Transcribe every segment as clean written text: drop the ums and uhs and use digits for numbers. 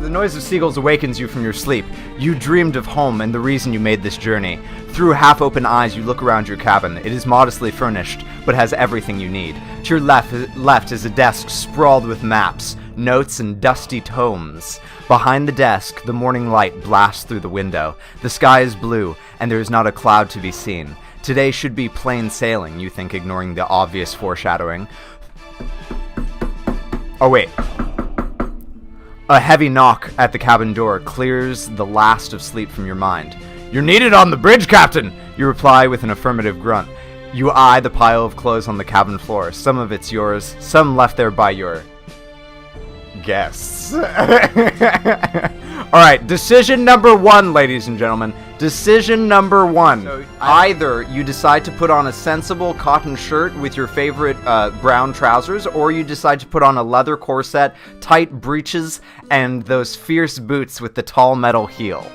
the noise of seagulls awakens you from your sleep. You dreamed of home and the reason you made this journey. Through half-open eyes, you look around your cabin. It is modestly furnished, but has everything you need. To your left is a desk sprawled with maps, notes, and dusty tomes. Behind the desk, the morning light blasts through the window. The sky is blue, and there is not a cloud to be seen. Today should be plain sailing, you think, ignoring the obvious foreshadowing. Oh, wait. A heavy knock at the cabin door clears the last of sleep from your mind. "You're needed on the bridge, Captain!" You reply with an affirmative grunt. You eye the pile of clothes on the cabin floor. Some of it's yours, some left there by your guests. Alright, decision number 1, ladies and gentlemen. Decision number 1. So either you decide to put on a sensible cotton shirt with your favorite brown trousers, or you decide to put on a leather corset, tight breeches, and those fierce boots with the tall metal heel.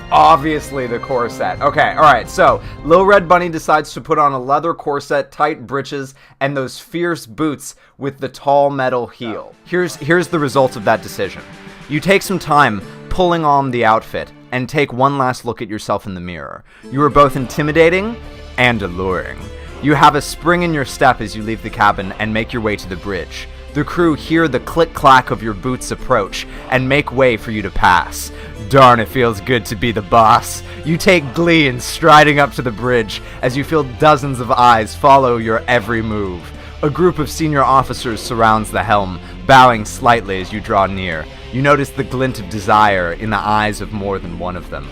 Obviously the corset. Okay, alright, so Lil Red Bunny decides to put on a leather corset, tight breeches, and those fierce boots with the tall metal heel. Here's the result of that decision. You take some time pulling on the outfit, and take one last look at yourself in the mirror. You are both intimidating and alluring. You have a spring in your step as you leave the cabin and make your way to the bridge. The crew hear the click-clack of your boots approach and make way for you to pass. Darn, it feels good to be the boss. You take glee in striding up to the bridge as you feel dozens of eyes follow your every move. A group of senior officers surrounds the helm, bowing slightly as you draw near. You notice the glint of desire in the eyes of more than one of them.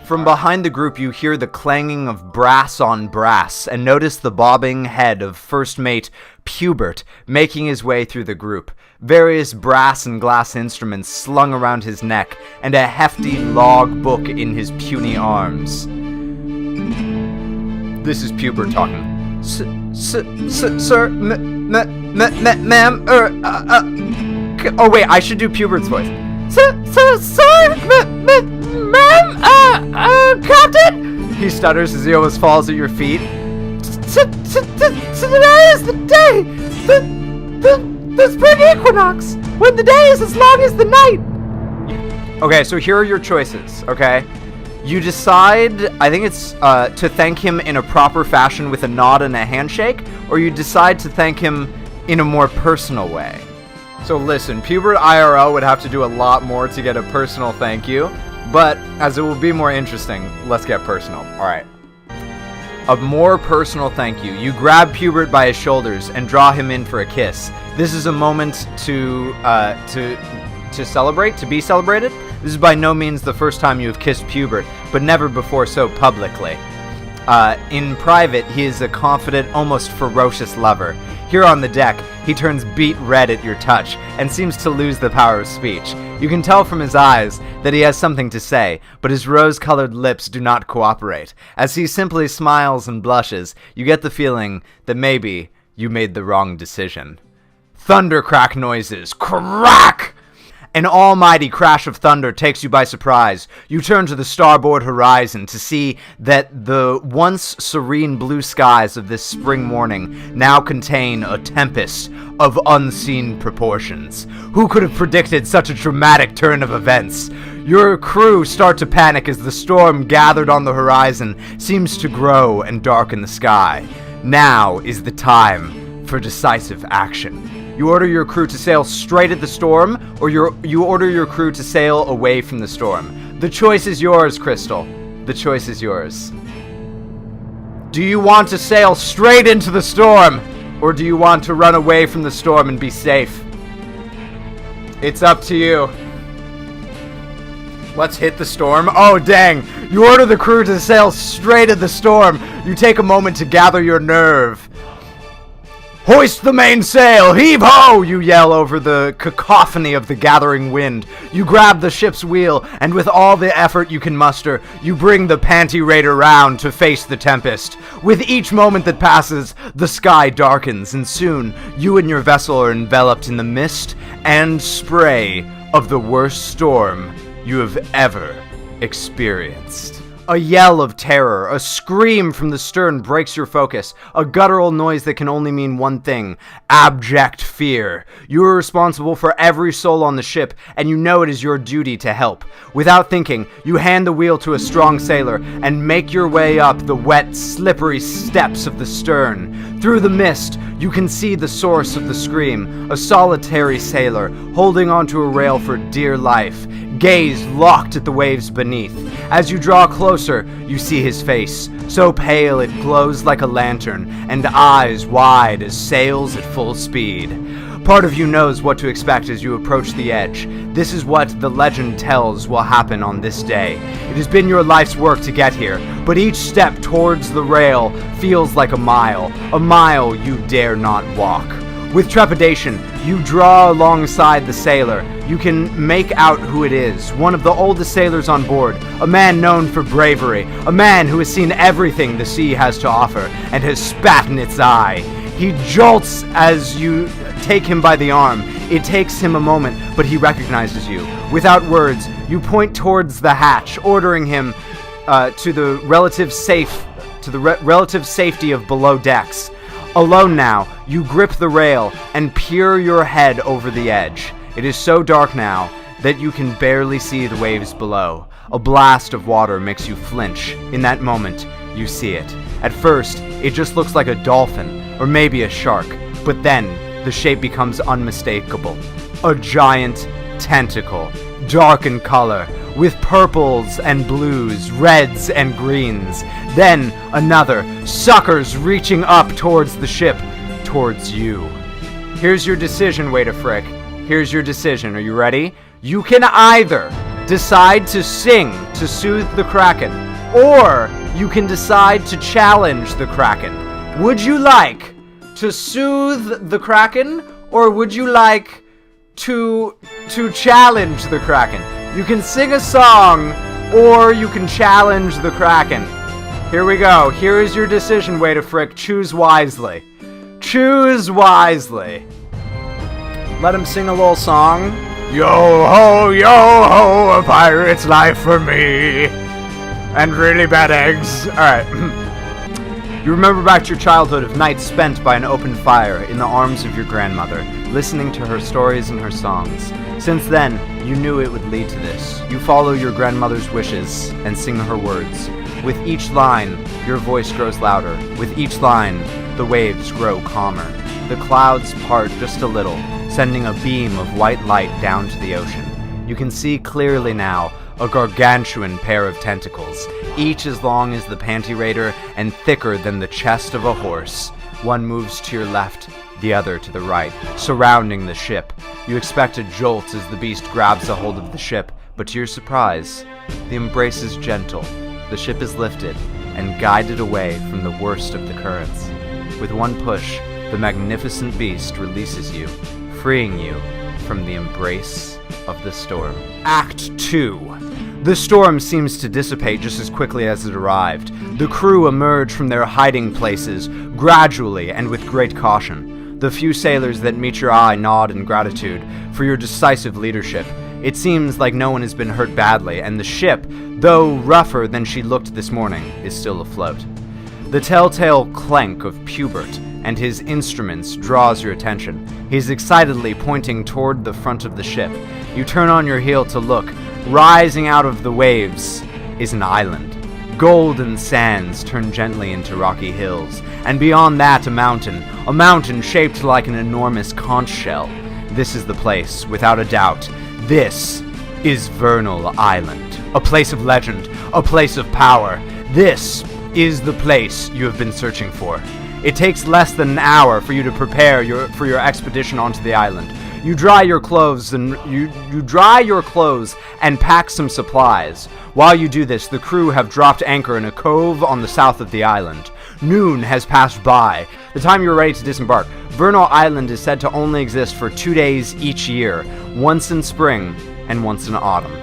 From behind the group, you hear the clanging of brass on brass and notice the bobbing head of First Mate Pubert making his way through the group. Various brass and glass instruments slung around his neck and a hefty log book in his puny arms. This is Pubert talking. Sir, ma'am, oh wait, I should do Pubert's voice. Sir, ma'am, Captain! He stutters as he almost falls at your feet. Today is the day! The spring equinox! When the day is as long as the night! Okay, so here are your choices, okay? You decide, I think it's to thank him in a proper fashion with a nod and a handshake, or you decide to thank him in a more personal way. So listen, Pubert IRL would have to do a lot more to get a personal thank you, but as it will be more interesting, let's get personal. Alright. A more personal thank you. You grab Pubert by his shoulders and draw him in for a kiss. This is a moment to celebrate, to be celebrated. This is by no means the first time you have kissed Pubert, but never before so publicly. In private, he is a confident, almost ferocious lover. Here on the deck, he turns beet red at your touch and seems to lose the power of speech. You can tell from his eyes that he has something to say, but his rose-colored lips do not cooperate. As he simply smiles and blushes, you get the feeling that maybe you made the wrong decision. Thundercrack noises. Crack! An almighty crash of thunder takes you by surprise. You turn to the starboard horizon to see that the once serene blue skies of this spring morning now contain a tempest of unseen proportions. Who could have predicted such a dramatic turn of events? Your crew start to panic as the storm gathered on the horizon seems to grow and darken the sky. Now is the time for decisive action. You order your crew to sail straight at the storm, or you order your crew to sail away from the storm. The choice is yours, Crystal. The choice is yours. Do you want to sail straight into the storm, or do you want to run away from the storm and be safe? It's up to you. Let's hit the storm. Oh, dang. You order the crew to sail straight at the storm. You take a moment to gather your nerve. Hoist the mainsail! Heave-ho! You yell over the cacophony of the gathering wind. You grab the ship's wheel, and with all the effort you can muster, you bring the Panty Raider round to face the tempest. With each moment that passes, the sky darkens, and soon, you and your vessel are enveloped in the mist and spray of the worst storm you have ever experienced. A yell of terror, a scream from the stern breaks your focus, a guttural noise that can only mean one thing: abject fear. You are responsible for every soul on the ship, and you know it is your duty to help. Without thinking, you hand the wheel to a strong sailor and make your way up the wet, slippery steps of the stern. Through the mist, you can see the source of the scream, a solitary sailor holding onto a rail for dear life, gaze locked at the waves beneath. As you draw closer, you see his face, so pale it glows like a lantern, and eyes wide as sails at full speed. Part of you knows what to expect as you approach the edge. This is what the legend tells will happen on this day. It has been your life's work to get here, but each step towards the rail feels like a mile you dare not walk. With trepidation, you draw alongside the sailor. You can make out who it is, one of the oldest sailors on board, a man known for bravery, a man who has seen everything the sea has to offer and has spat in its eye. He jolts as you take him by the arm. It takes him a moment, but he recognizes you. Without words, you point towards the hatch, ordering him to the relative safety of below decks. Alone now, you grip the rail and peer your head over the edge. It is so dark now that you can barely see the waves below. A blast of water makes you flinch. In that moment, you see it. At first, it just looks like a dolphin, or maybe a shark, but then the shape becomes unmistakable. A giant tentacle, dark in color, with purples and blues, reds and greens. Then another, suckers reaching up towards the ship, towards you. Here's your decision, Waiter Frick. Here's your decision. Are you ready? You can either decide to sing to soothe the Kraken, or you can decide to challenge the Kraken. Would you like to soothe the Kraken, or would you like to challenge the Kraken? You can sing a song, or you can challenge the Kraken. Here we go. Here is your decision, Waiter Frick. Choose wisely. Choose wisely. Let him sing a little song. Yo ho, a pirate's life for me. And really bad eggs. Alright. You remember back to your childhood of nights spent by an open fire in the arms of your grandmother, listening to her stories and her songs. Since then, you knew it would lead to this. You follow your grandmother's wishes and sing her words. With each line, your voice grows louder. With each line, the waves grow calmer. The clouds part just a little, sending a beam of white light down to the ocean. You can see clearly now a gargantuan pair of tentacles, each as long as the panty raider and thicker than the chest of a horse. One moves to your left, the other to the right, surrounding the ship. You expect a jolt as the beast grabs a hold of the ship, but to your surprise, the embrace is gentle. The ship is lifted and guided away from the worst of the currents. With one push, the magnificent beast releases you, freeing you from the embrace of the storm. Act 2. The storm seems to dissipate just as quickly as it arrived. The crew emerge from their hiding places, gradually and with great caution. The few sailors that meet your eye nod in gratitude for your decisive leadership. It seems like no one has been hurt badly, and the ship, though rougher than she looked this morning, is still afloat. The telltale clank of Pubert and his instruments draws your attention. He's excitedly pointing toward the front of the ship. You turn on your heel to look. Rising out of the waves is an island. Golden sands turn gently into rocky hills, and beyond that a mountain shaped like an enormous conch shell. This is the place, without a doubt. This is Vernal Island, a place of legend, a place of power. This is the place you have been searching for. It takes less than an hour for you to prepare for your expedition onto the island. You dry your clothes and pack some supplies. While you do this, the crew have dropped anchor in a cove on the south of the island. Noon has passed by. The time you're ready to disembark. Vernal Island is said to only exist for 2 days each year, once in spring and once in autumn.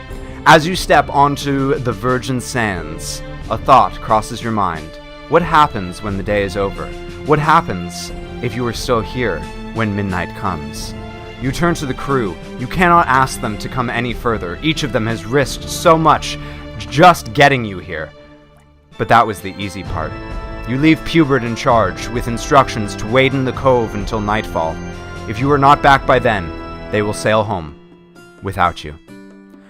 As you step onto the virgin sands, a thought crosses your mind. What happens when the day is over? What happens if you are still here when midnight comes? You turn to the crew. You cannot ask them to come any further. Each of them has risked so much just getting you here. But that was the easy part. You leave Pubert in charge, with instructions to wait in the cove until nightfall. If you are not back by then, they will sail home without you.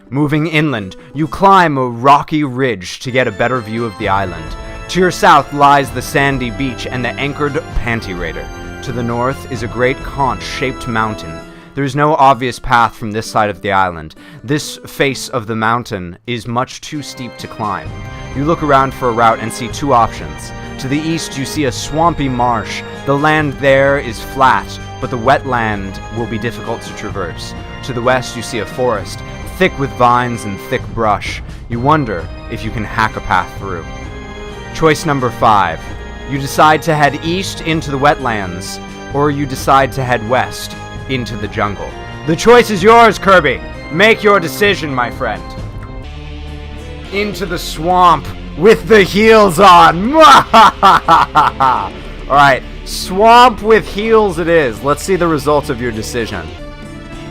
Moving inland, you climb a rocky ridge to get a better view of the island. To your south lies the sandy beach and the anchored Panty Raider. To the north is a great conch-shaped mountain. There is no obvious path from this side of the island. This face of the mountain is much too steep to climb. You look around for a route and see two options. To the east you see a swampy marsh. The land there is flat, but the wet land will be difficult to traverse. To the west you see a forest, thick with vines and thick brush. You wonder if you can hack a path through. Choice number 5. You decide to head east into the wetlands, or you decide to head west into the jungle. The choice is yours, Kirby. Make your decision, my friend. Into the swamp with the heels on. Alright, swamp with heels it is. Let's see the results of your decision.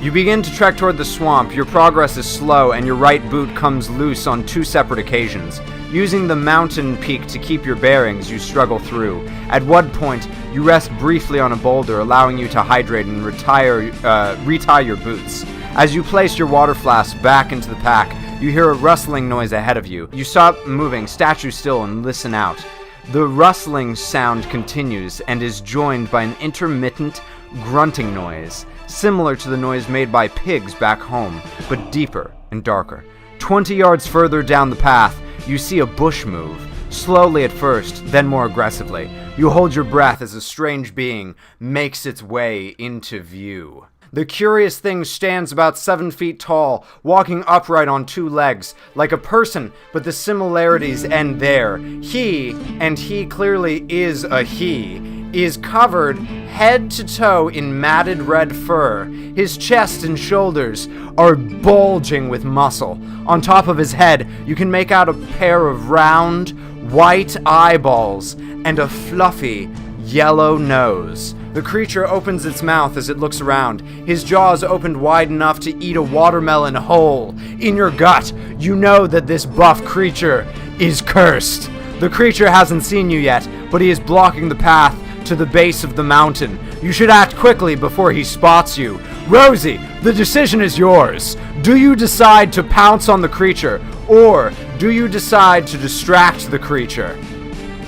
You begin to trek toward the swamp. Your progress is slow, and your right boot comes loose on 2 separate occasions. Using the mountain peak to keep your bearings, you struggle through. At one point, you rest briefly on a boulder, allowing you to hydrate and retie your boots. As you place your water flask back into the pack, you hear a rustling noise ahead of you. You stop moving, statue still, and listen out. The rustling sound continues and is joined by an intermittent grunting noise, similar to the noise made by pigs back home, but deeper and darker. 20 yards further down the path, you see a bush move, slowly at first, then more aggressively. You hold your breath as a strange being makes its way into view. The curious thing stands about 7 feet tall, walking upright on 2 legs, like a person, but the similarities end there. He, and he clearly is a he, is covered head to toe in matted red fur. His chest and shoulders are bulging with muscle. On top of his head, you can make out a pair of round, white eyeballs and a fluffy, yellow nose. The creature opens its mouth as it looks around. His jaws opened wide enough to eat a watermelon whole. In your gut, you know that this buff creature is cursed. The creature hasn't seen you yet, but he is blocking the path to the base of the mountain. You should act quickly before he spots you. Rosie, the decision is yours. Do you decide to pounce on the creature, or do you decide to distract the creature?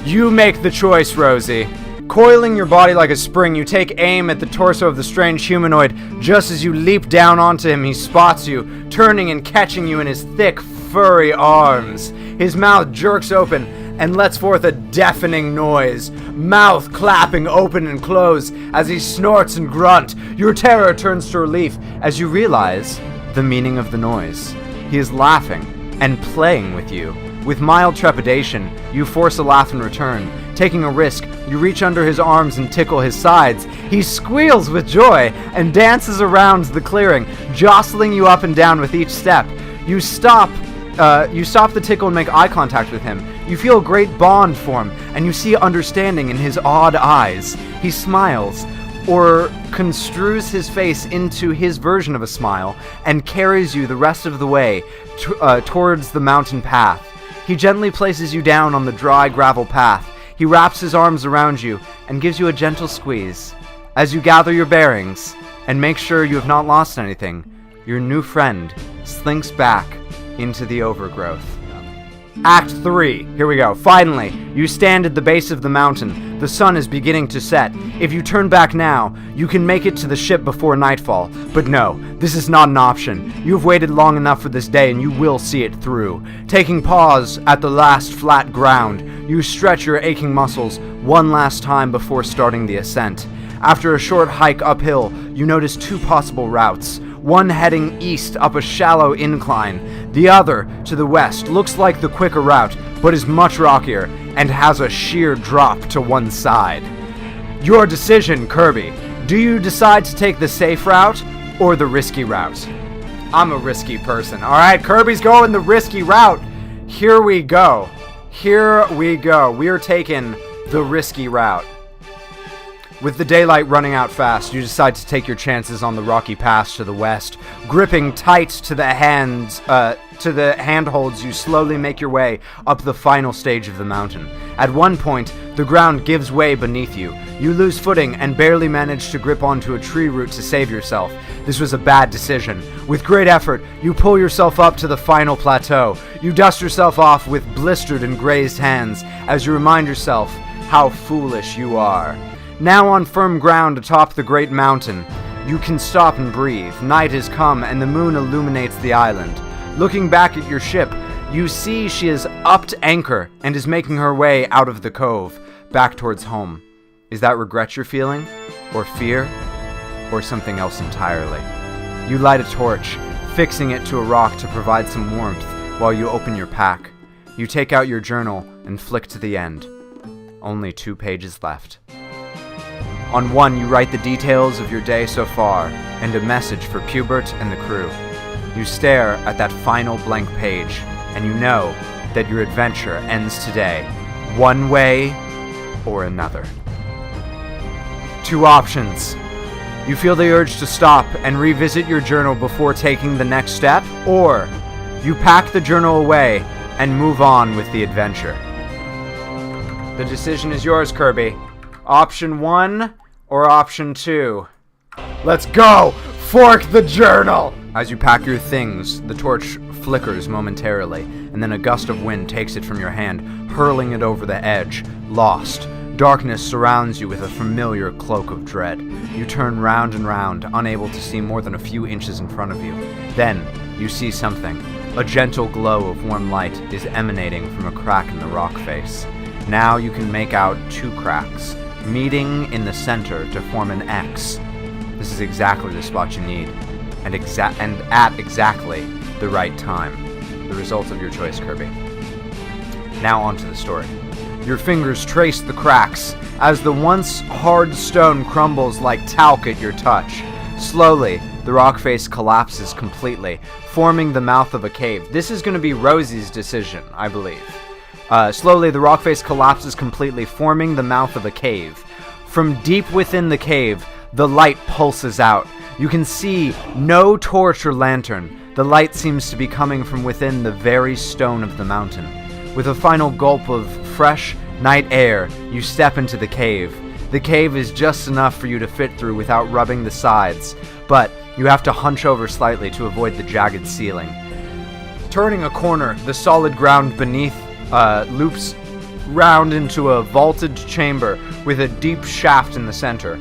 You make the choice, Rosie. Coiling your body like a spring, you take aim at the torso of the strange humanoid. Just as you leap down onto him, he spots you, turning and catching you in his thick, furry arms. His mouth jerks open and lets forth a deafening noise, mouth clapping open and close as he snorts and grunts. Your terror turns to relief as you realize the meaning of the noise. He is laughing and playing with you. With mild trepidation, you force a laugh in return. Taking a risk, you reach under his arms and tickle his sides. He squeals with joy and dances around the clearing, jostling you up and down with each step. You stop the tickle and make eye contact with him. You feel a great bond form, and you see understanding in his odd eyes. He smiles, or construes his face into his version of a smile, and carries you the rest of the way towards the mountain path. He gently places you down on the dry gravel path. He wraps his arms around you and gives you a gentle squeeze. As you gather your bearings and make sure you have not lost anything, your new friend slinks back into the overgrowth. Act 3. Here we go. Finally, you stand at the base of the mountain. The sun is beginning to set. If you turn back now, you can make it to the ship before nightfall. But no, this is not an option. You have waited long enough for this day, and you will see it through. Taking pause at the last flat ground, you stretch your aching muscles one last time before starting the ascent. After a short hike uphill, you notice 2 possible routes. One heading east up a shallow incline. The other, to the west, looks like the quicker route, but is much rockier and has a sheer drop to one side. Your decision, Kirby. Do you decide to take the safe route or the risky route? I'm a risky person. Alright, Kirby's going the risky route. Here we go. Here we go. We are taking the risky route. With the daylight running out fast, you decide to take your chances on the rocky pass to the west. Gripping tight to the hands, to the handholds, you slowly make your way up the final stage of the mountain. At one point, the ground gives way beneath you. You lose footing and barely manage to grip onto a tree root to save yourself. This was a bad decision. With great effort, you pull yourself up to the final plateau. You dust yourself off with blistered and grazed hands as you remind yourself how foolish you are. Now on firm ground atop the great mountain, you can stop and breathe. Night has come and the moon illuminates the island. Looking back at your ship, you see she has upped anchor and is making her way out of the cove, back towards home. Is that regret you're feeling? Or fear? Or something else entirely? You light a torch, fixing it to a rock to provide some warmth while you open your pack. You take out your journal and flick to the end. Only 2 pages left. On one, you write the details of your day so far, and a message for Pubert and the crew. You stare at that final blank page, and you know that your adventure ends today, one way or another. 2 options. You feel the urge to stop and revisit your journal before taking the next step, or you pack the journal away and move on with the adventure. The decision is yours, Kirby. Option 1 or option 2? Let's go! Fork the journal! As you pack your things, the torch flickers momentarily, and then a gust of wind takes it from your hand, hurling it over the edge. Lost. Darkness surrounds you with a familiar cloak of dread. You turn round and round, unable to see more than a few inches in front of you. Then, you see something. A gentle glow of warm light is emanating from a crack in the rock face. Now you can make out 2 cracks, meeting in the center to form an X. This is exactly the spot you need, and at exactly the right time. The result of your choice, Kirby. Now onto the story. Your fingers trace the cracks as the once hard stone crumbles like talc at your touch. Slowly, the rock face collapses completely, forming the mouth of a cave. This is going to be Rosie's decision, I believe. Slowly, the rock face collapses completely, forming the mouth of a cave. From deep within the cave, the light pulses out. You can see no torch or lantern. The light seems to be coming from within the very stone of the mountain. With a final gulp of fresh night air, you step into the cave. The cave is just enough for you to fit through without rubbing the sides, but you have to hunch over slightly to avoid the jagged ceiling. Turning a corner, the solid ground beneath loops round into a vaulted chamber with a deep shaft in the center.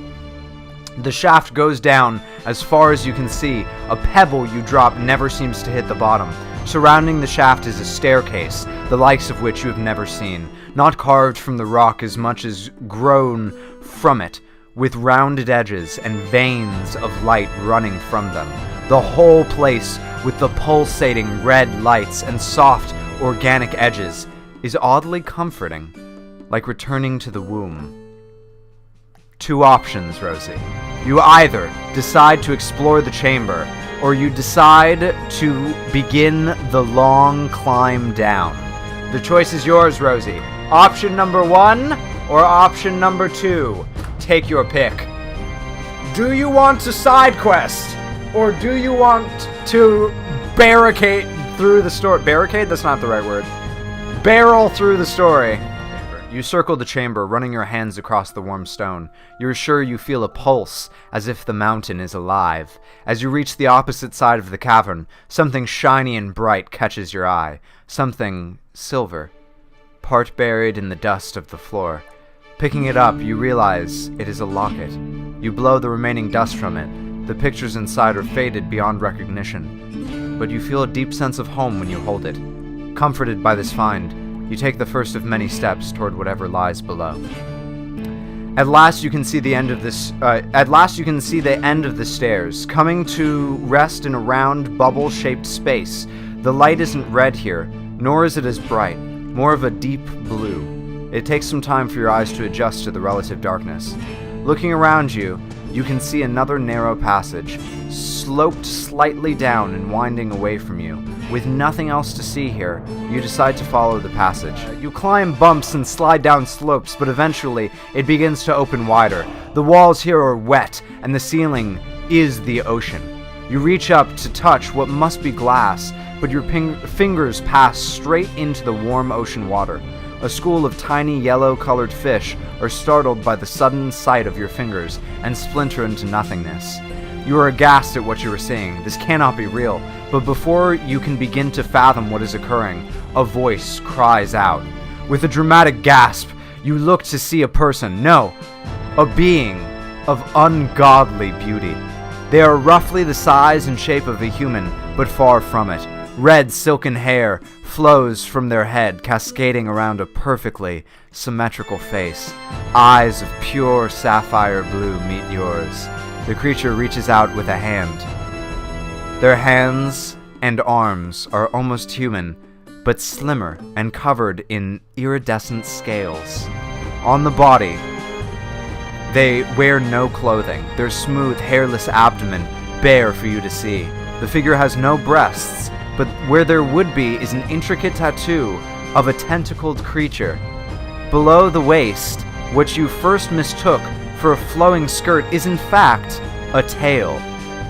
The shaft goes down as far as you can see. A pebble you drop never seems to hit the bottom. Surrounding the shaft is a staircase, the likes of which you have never seen, not carved from the rock as much as grown from it, with rounded edges and veins of light running from them. The whole place, with the pulsating red lights and soft, organic edges, is oddly comforting, like returning to the womb. 2 options, Rosie. You either decide to explore the chamber, or you decide to begin the long climb down. The choice is yours, Rosie. Option number 1 or option number 2? Take your pick. Do you want to side quest, or do you want to barricade through the story? Barricade? That's not the right word. Barrel through the story. You circle the chamber, running your hands across the warm stone. You're sure you feel a pulse, as if the mountain is alive. As you reach the opposite side of the cavern, something shiny and bright catches your eye. Something silver, part buried in the dust of the floor. Picking it up, you realize it is a locket. You blow the remaining dust from it. The pictures inside are faded beyond recognition, but you feel a deep sense of home when you hold it. Comforted by this find, you take the first of many steps toward whatever lies below. At last you can see the end of the stairs, coming to rest in a round, bubble-shaped space. The light isn't red here, nor is it as bright, more of a deep blue. It takes some time for your eyes to adjust to the relative darkness. Looking around you, you can see another narrow passage, sloped slightly down and winding away from you. With nothing else to see here, you decide to follow the passage. You climb bumps and slide down slopes, but eventually it begins to open wider. The walls here are wet, and the ceiling is the ocean. You reach up to touch what must be glass, but your fingers pass straight into the warm ocean water. A school of tiny yellow-colored fish are startled by the sudden sight of your fingers and splinter into nothingness. You are aghast at what you are seeing. This cannot be real. But before you can begin to fathom what is occurring, a voice cries out. With a dramatic gasp, you look to see a person, no, a being of ungodly beauty. They are roughly the size and shape of a human, but far from it. Red silken hair flows from their head, cascading around a perfectly symmetrical face. Eyes of pure sapphire blue meet yours. The creature reaches out with a hand. Their hands and arms are almost human, but slimmer and covered in iridescent scales. On the body, they wear no clothing, their smooth, hairless abdomen bare for you to see. The figure has no breasts, but where there would be is an intricate tattoo of a tentacled creature. Below the waist, what you first mistook for a flowing skirt is in fact a tail.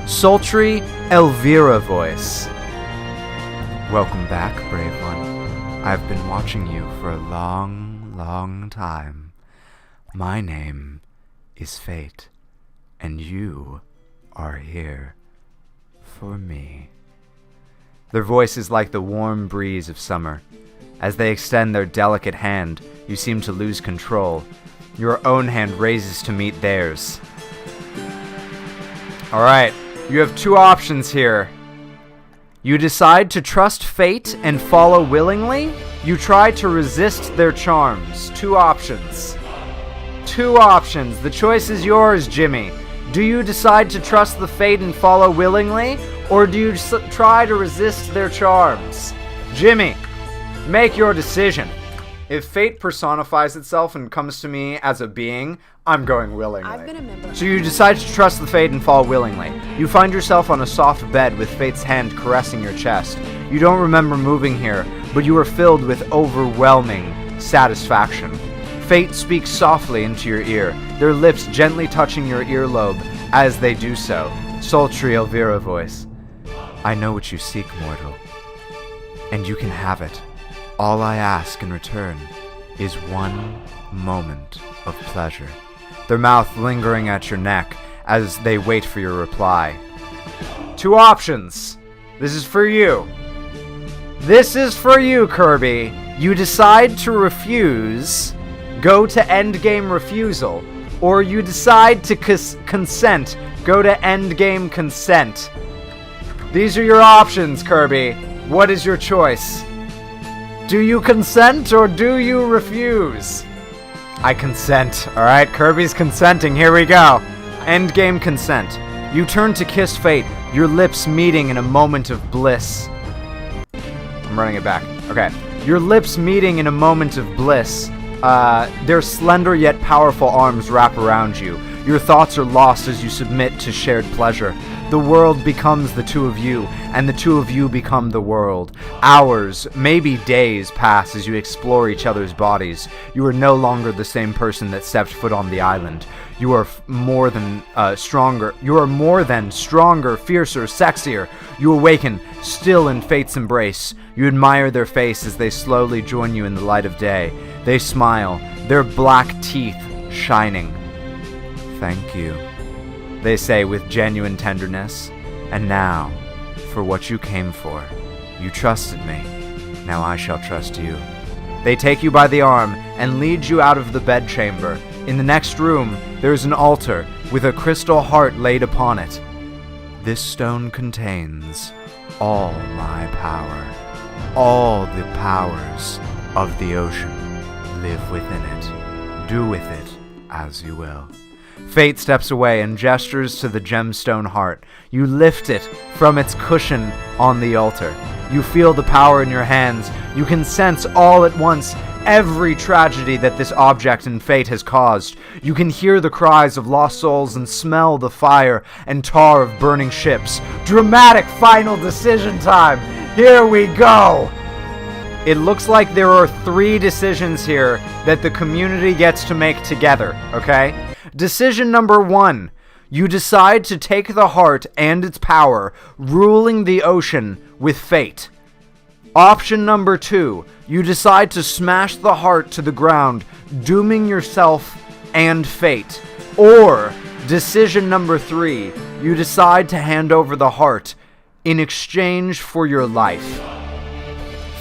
Sultry Elvira voice. Welcome back, brave one. I've been watching you for a long, long time. My name is Fate, and you are here for me. Their voice is like the warm breeze of summer. As they extend their delicate hand, you seem to lose control. Your own hand raises to meet theirs. Alright, you have two options here. You decide to trust fate and follow willingly. You try to resist their charms. Two options. Two options. The choice is yours, Jimmy. Do you decide to trust the fate and follow willingly, or do you try to resist their charms? Jimmy, make your decision. If fate personifies itself and comes to me as a being, I'm going willingly. I've been a member. So you decide to trust the fate and follow willingly. You find yourself on a soft bed with fate's hand caressing your chest. You don't remember moving here, but you are filled with overwhelming satisfaction. Fate speaks softly into your ear, their lips gently touching your earlobe as they do so. Sultry Elvira voice. I know what you seek, mortal, and you can have it. All I ask in return is one moment of pleasure. Their mouth lingering at your neck as they wait for your reply. Two options. This is for you. This is for you, Kirby. You decide to refuse, go to endgame refusal, or you decide to consent, go to endgame consent. These are your options, Kirby. What is your choice? Do you consent or do you refuse? I consent. Alright, Kirby's consenting. Here we go. Endgame consent. You turn to kiss fate, your lips meeting in a moment of bliss. I'm running it back. Okay. Your lips meeting in a moment of bliss. Their slender yet powerful arms wrap around you. Your thoughts are lost as you submit to shared pleasure. The world becomes the two of you, and the two of you become the world. Hours, maybe days pass as you explore each other's bodies. You are no longer the same person that stepped foot on the island. You are more than stronger. You are more than stronger, fiercer, sexier. You awaken, still in fate's embrace. You admire their face as they slowly join you in the light of day. They smile, their black teeth shining. Thank you, they say with genuine tenderness. And now, for what you came for. You trusted me. Now I shall trust you. They take you by the arm and lead you out of the bedchamber. In the next room, there is an altar with a crystal heart laid upon it. This stone contains all my power. All the powers of the ocean live within it. Do with it as you will. Fate steps away and gestures to the gemstone heart. You lift it from its cushion on the altar. You feel the power in your hands. You can sense all at once every tragedy that this object and fate has caused. You can hear the cries of lost souls and smell the fire and tar of burning ships. Dramatic final decision time. Here we go. It looks like there are 3 decisions here that the community gets to make together, okay? Decision number 1. You decide to take the heart and its power, ruling the ocean with fate. Option number 2, you decide to smash the heart to the ground, dooming yourself and fate. Or, decision number 3, you decide to hand over the heart in exchange for your life.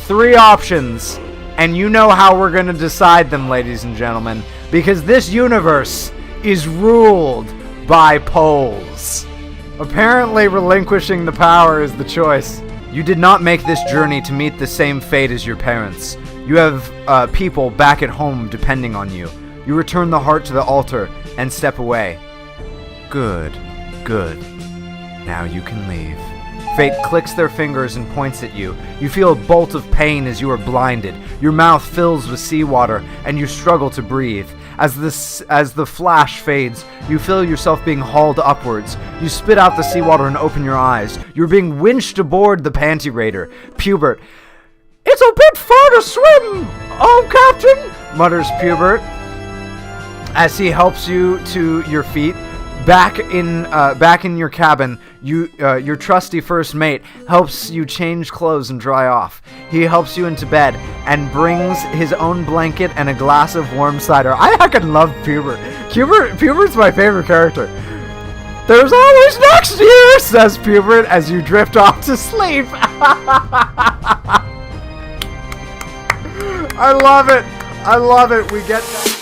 3 options, and you know how we're gonna decide them, ladies and gentlemen, because this universe is ruled by polls. Apparently, relinquishing the power is the choice. You did not make this journey to meet the same fate as your parents. You have people back at home depending on you. You return the heart to the altar and step away. Good. Now you can leave. Fate clicks their fingers and points at you. You feel a bolt of pain as you are blinded. Your mouth fills with seawater and you struggle to breathe. As the flash fades, you feel yourself being hauled upwards. You spit out the seawater and open your eyes. You're being winched aboard the Panty Raider. Pubert. "It's a bit far to swim, oh, Captain," mutters Pubert as he helps you to your feet. Back in your cabin, your trusty first mate helps you change clothes and dry off. He helps you into bed and brings his own blanket and a glass of warm cider. I fucking love Pubert. Pubert's my favorite character. "There's always next year," says Pubert as you drift off to sleep. I love it. We get that.